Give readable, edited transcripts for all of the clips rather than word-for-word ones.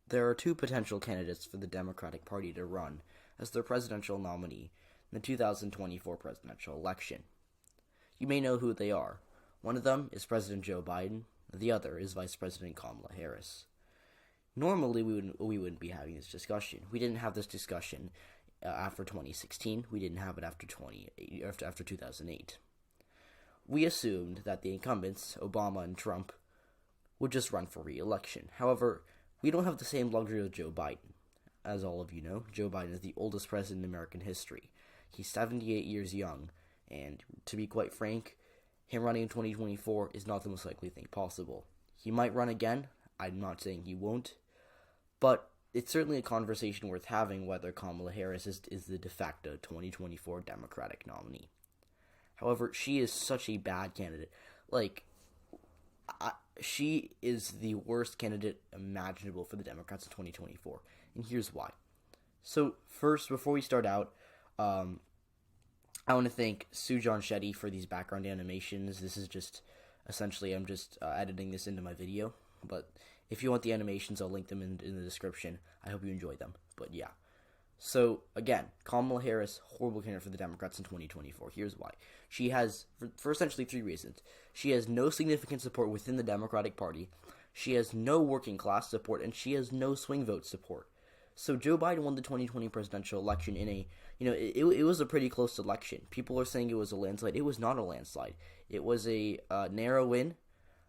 There are two potential candidates for the Democratic Party to run as their presidential nominee in the 2024 presidential election. You may know who they are. One of them is President Joe Biden, the other is Vice President Kamala Harris. Normally, we wouldn't be having this discussion. We didn't have this discussion after 2016. We didn't have it after 2008. We assumed that the incumbents, Obama and Trump, would just run for re-election. However, we don't have the same luxury with Joe Biden. As all of you know, Joe Biden is the oldest president in American history. He's 78 years young, and to be quite frank, him running in 2024 is not the most likely thing possible. He might run again. I'm not saying he won't. But it's certainly a conversation worth having whether Kamala Harris is the de facto 2024 Democratic nominee. However, she is such a bad candidate. She is the worst candidate imaginable for the Democrats in 2024. And here's why. So, first, before we start out, I want to thank Sujan Shetty for these background animations. This is just, essentially, I'm just editing this into my video. But if you want the animations, I'll link them in the description. I hope you enjoy them. But yeah. So, again, Kamala Harris, horrible candidate for the Democrats in 2024. Here's why. She has, for essentially three reasons. She has no significant support within the Democratic Party. She has no working class support. And she has no swing vote support. So Joe Biden won the 2020 presidential election in a, it was a pretty close election. People are saying it was a landslide. It was not a landslide. It was a narrow win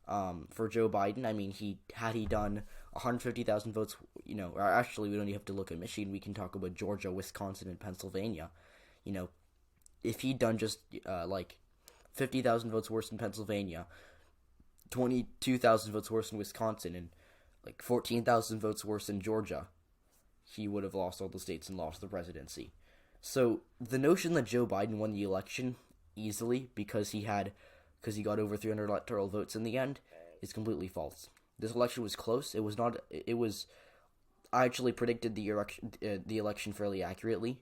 for Joe Biden. I mean, had he done 150,000 votes, or actually we don't even have to look at Michigan. We can talk about Georgia, Wisconsin, and Pennsylvania. If he'd done just 50,000 votes worse in Pennsylvania, 22,000 votes worse in Wisconsin, and 14,000 votes worse in Georgia, he would have lost all the states and lost the presidency. So the notion that Joe Biden won the election easily because he got over 300 electoral votes in the end is completely false. This election was close. It was not. It was. I actually predicted the election fairly accurately,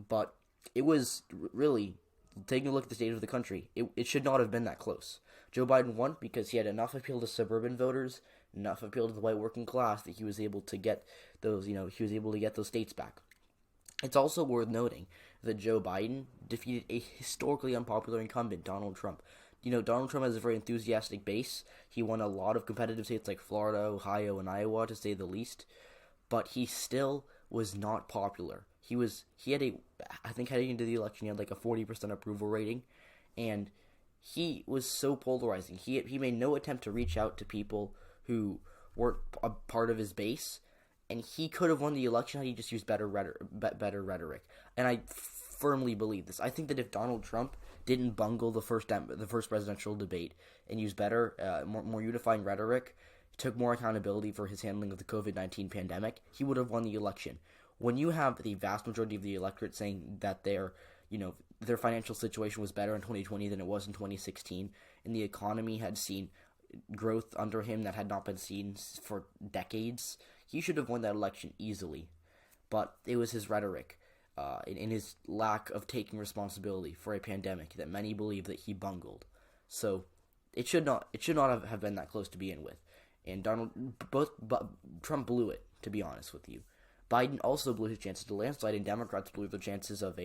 but it was really, taking a look at the state of the country, it should not have been that close. Joe Biden won because he had enough appeal to suburban voters, enough appeal to the white working class that he was able to get those. He was able to get those states back. It's also worth noting that Joe Biden defeated a historically unpopular incumbent, Donald Trump. Donald Trump has a very enthusiastic base. He won a lot of competitive states like Florida, Ohio, and Iowa, to say the least. But he still was not popular. He had I think heading into the election, he had a 40% approval rating. And he was so polarizing. He made no attempt to reach out to people who weren't a part of his base. And he could have won the election had he just used better rhetoric. And I firmly believe this. I think that if Donald Trump didn't bungle the first presidential debate and use better, more unifying rhetoric, took more accountability for his handling of the COVID-19 pandemic, he would have won the election. When you have the vast majority of the electorate saying that their financial situation was better in 2020 than it was in 2016, and the economy had seen growth under him that had not been seen for decades, he should have won that election easily. But it was his rhetoric, in his lack of taking responsibility for a pandemic that many believe that he bungled. So it should not have been that close to begin with. And Trump blew it, to be honest with you. Biden also blew his chances to landslide, and Democrats blew their chances of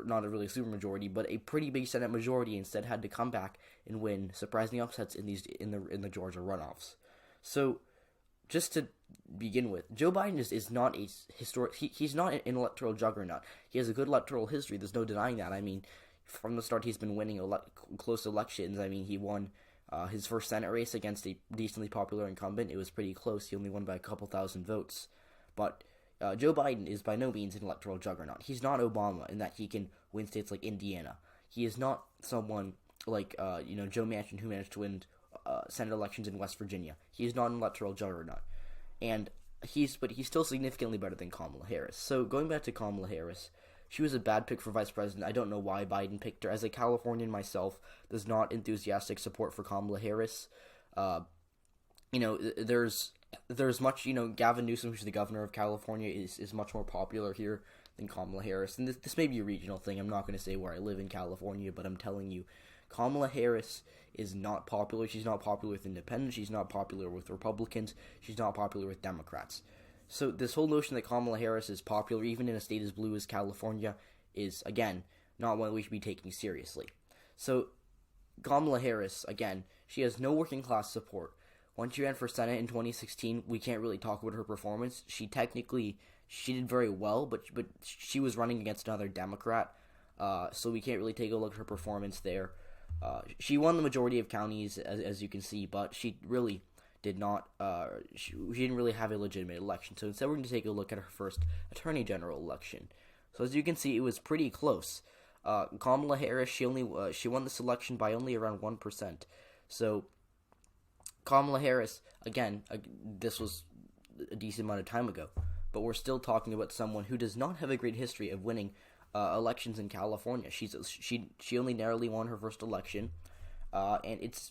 not a really super majority, but a pretty big Senate majority. Instead, had to come back and win surprising upsets in the Georgia runoffs. So, just to begin with, Joe Biden is not a historic. He's not an electoral juggernaut. He has a good electoral history. There's no denying that. I mean, from the start, he's been winning close elections. I mean, he won his first Senate race against a decently popular incumbent. It was pretty close. He only won by a couple thousand votes. But Joe Biden is by no means an electoral juggernaut. He's not Obama in that he can win states like Indiana. He is not someone like Joe Manchin, who managed to win Senate elections in West Virginia. He is not an electoral juggernaut, and he's still significantly better than Kamala Harris. So going back to Kamala Harris, she was a bad pick for vice president. I don't know why Biden picked her. As a Californian myself, there's not enthusiastic support for Kamala Harris. There's much, Gavin Newsom, who's the governor of California, is much more popular here than Kamala Harris. And this may be a regional thing. I'm not going to say where I live in California, but I'm telling you, Kamala Harris is not popular. She's not popular with independents. She's not popular with Republicans. She's not popular with Democrats. So this whole notion that Kamala Harris is popular, even in a state as blue as California, is, again, not one we should be taking seriously. So Kamala Harris, again, she has no working class support. Once she ran for Senate in 2016, we can't really talk about her performance. She did very well, but she was running against another Democrat, so we can't really take a look at her performance there. She won the majority of counties, as you can see, but she really did not, she didn't really have a legitimate election. So instead we're going to take a look at her first Attorney General election. So as you can see, it was pretty close. Kamala Harris, she won this election by only around 1%. So Kamala Harris, again, this was a decent amount of time ago, but we're still talking about someone who does not have a great history of winning elections in California. She only narrowly won her first election, and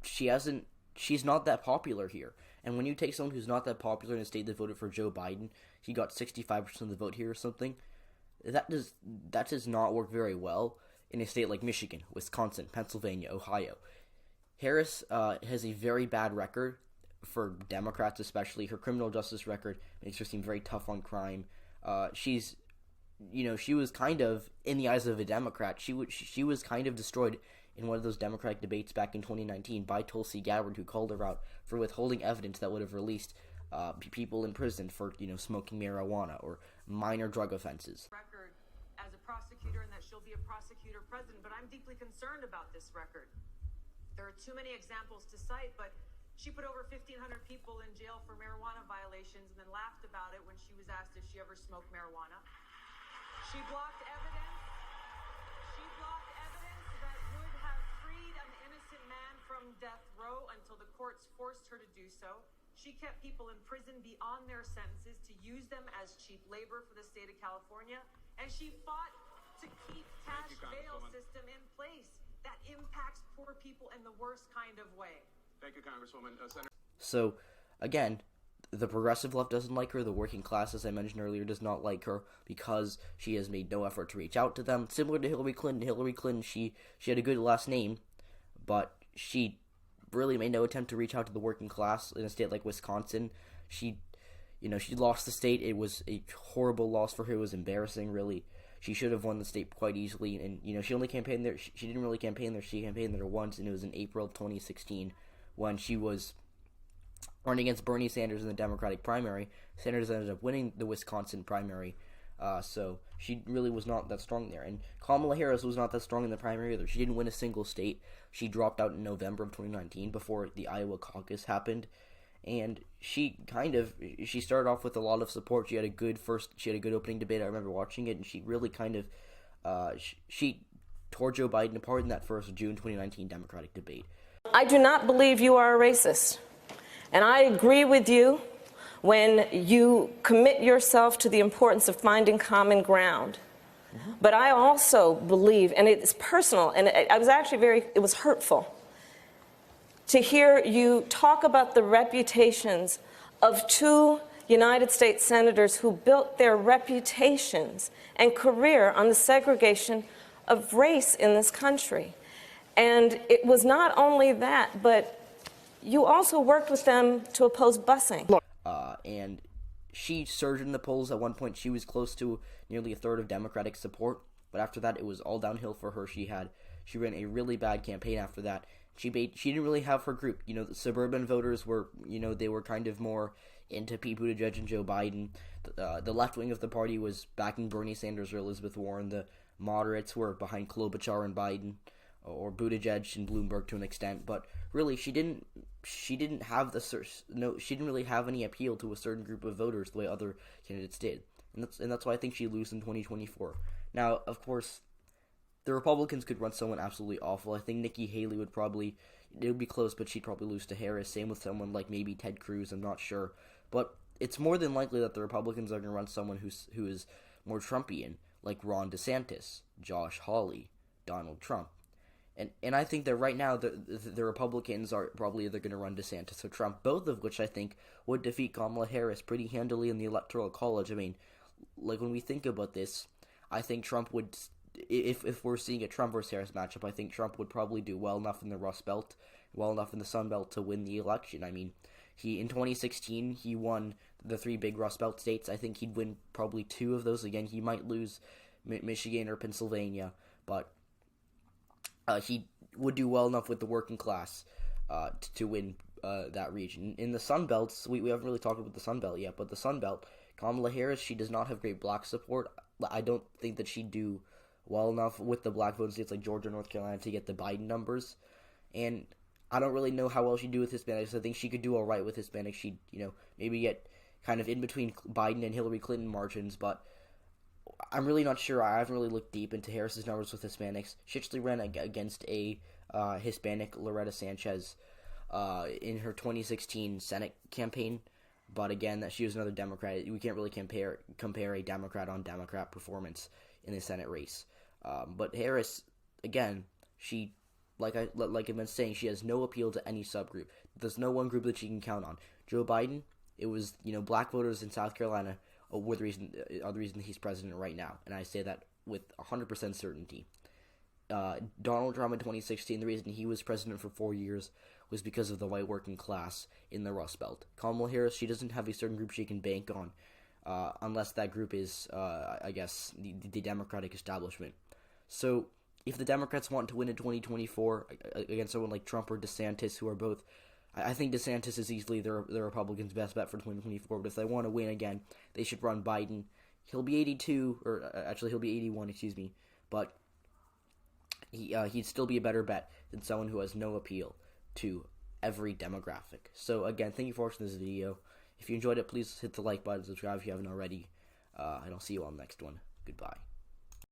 she's not that popular here. And when you take someone who's not that popular in a state that voted for Joe Biden, he got 65% of the vote here or something. That does not work very well in a state like Michigan, Wisconsin, Pennsylvania, Ohio. Harris has a very bad record for Democrats, especially. Her criminal justice record makes her seem very tough on crime. She was kind of, in the eyes of a Democrat, she was kind of destroyed in one of those Democratic debates back in 2019 by Tulsi Gabbard, who called her out for withholding evidence that would have released people in prison for, smoking marijuana or minor drug offenses. Record as a prosecutor, and that she'll be a prosecutor president, but I'm deeply concerned about this record. There are too many examples to cite, but she put over 1,500 people in jail for marijuana violations and then laughed about it when she was asked if she ever smoked marijuana. She blocked evidence. She blocked evidence that would have freed an innocent man from death row until the courts forced her to do so. She kept people in prison beyond their sentences to use them as cheap labor for the state of California, and she fought to keep cash bail system in place. That impacts poor people in the worst kind of way. Thank you, Congresswoman. So, again, the progressive left doesn't like her. The working class, as I mentioned earlier, does not like her because she has made no effort to reach out to them. Similar to Hillary Clinton. Hillary Clinton, she had a good last name, but she really made no attempt to reach out to the working class in a state like Wisconsin. She lost the state. It was a horrible loss for her. It was embarrassing, really. She should have won the state quite easily, and she only campaigned there. She didn't really campaign there. She campaigned there once, and it was in April of 2016 when she was running against Bernie Sanders in the Democratic primary. Sanders ended up winning the Wisconsin primary, so she really was not that strong there. And Kamala Harris was not that strong in the primary either. She didn't win a single state. She dropped out in November of 2019 before the Iowa caucus happened. And she started off with a lot of support. She had a good opening debate. I remember watching it, and she really she tore Joe Biden apart in that first June 2019 Democratic debate. I do not believe you are a racist. And I agree with you when you commit yourself to the importance of finding common ground. Mm-hmm. But I also believe, and it's personal, and it was hurtful to hear you talk about the reputations of two United States senators who built their reputations and career on the segregation of race in this country. And it was not only that, but you also worked with them to oppose busing. And she surged in the polls. At one point, she was close to nearly a third of Democratic support. But after that, it was all downhill for her. She ran a really bad campaign after that. She didn't really have her group. The suburban voters were, they were kind of more into Pete Buttigieg and Joe Biden. The left wing of the party was backing Bernie Sanders or Elizabeth Warren. The moderates were behind Klobuchar and Biden, or Buttigieg and Bloomberg to an extent. But really, she didn't really have any appeal to a certain group of voters the way other candidates did. And that's why I think she'd lose in 2024. Now, of course, the Republicans could run someone absolutely awful. I think Nikki Haley it would be close, but she'd probably lose to Harris. Same with someone like maybe Ted Cruz, I'm not sure. But it's more than likely that the Republicans are going to run someone who is more Trumpian, like Ron DeSantis, Josh Hawley, Donald Trump. And I think that right now the Republicans are probably either going to run DeSantis or Trump, both of which I think would defeat Kamala Harris pretty handily in the Electoral College. I mean, like when we think about this, I think Trump would if we're seeing a Trump versus Harris matchup, I think Trump would probably do well enough in the Rust Belt, well enough in the Sun Belt to win the election. I mean, in 2016 he won the 3 big Rust Belt states. I think he'd win probably 2 of those. Again, he might lose Michigan or Pennsylvania, but he would do well enough with the working class to win that region. In the Sun Belts, we haven't really talked about the Sun Belt yet, but the Sun Belt, Kamala Harris, she does not have great black support. I don't think that she'd do well enough with the black voting states like Georgia and North Carolina to get the Biden numbers. And I don't really know how well she'd do with Hispanics. I think she could do all right with Hispanics. She'd, maybe get kind of in between Biden and Hillary Clinton margins, but I'm really not sure. I haven't really looked deep into Harris's numbers with Hispanics. She actually ran against a Hispanic, Loretta Sanchez, in her 2016 Senate campaign. But again, that she was another Democrat. We can't really compare a Democrat on Democrat performance in the Senate race. But Harris, again, she, like I've been saying, she has no appeal to any subgroup. There's no one group that she can count on. Joe Biden, it was black voters in South Carolina are the reason he's president right now, and I say that with 100% certainty. Donald Trump in 2016, the reason he was president for 4 years was because of the white working class in the Rust Belt. Kamala Harris, she doesn't have a certain group she can bank on, unless that group is, I guess, the Democratic establishment. So, if the Democrats want to win in 2024 against someone like Trump or DeSantis, who are both, I think DeSantis is easily the Republicans' best bet for 2024, but if they want to win again, they should run Biden. He'll be 82, or actually he'll be 81, but he'd still be a better bet than someone who has no appeal to every demographic. So again, thank you for watching this video. If you enjoyed it, please hit the like button, subscribe if you haven't already, and I'll see you on the next one. Goodbye.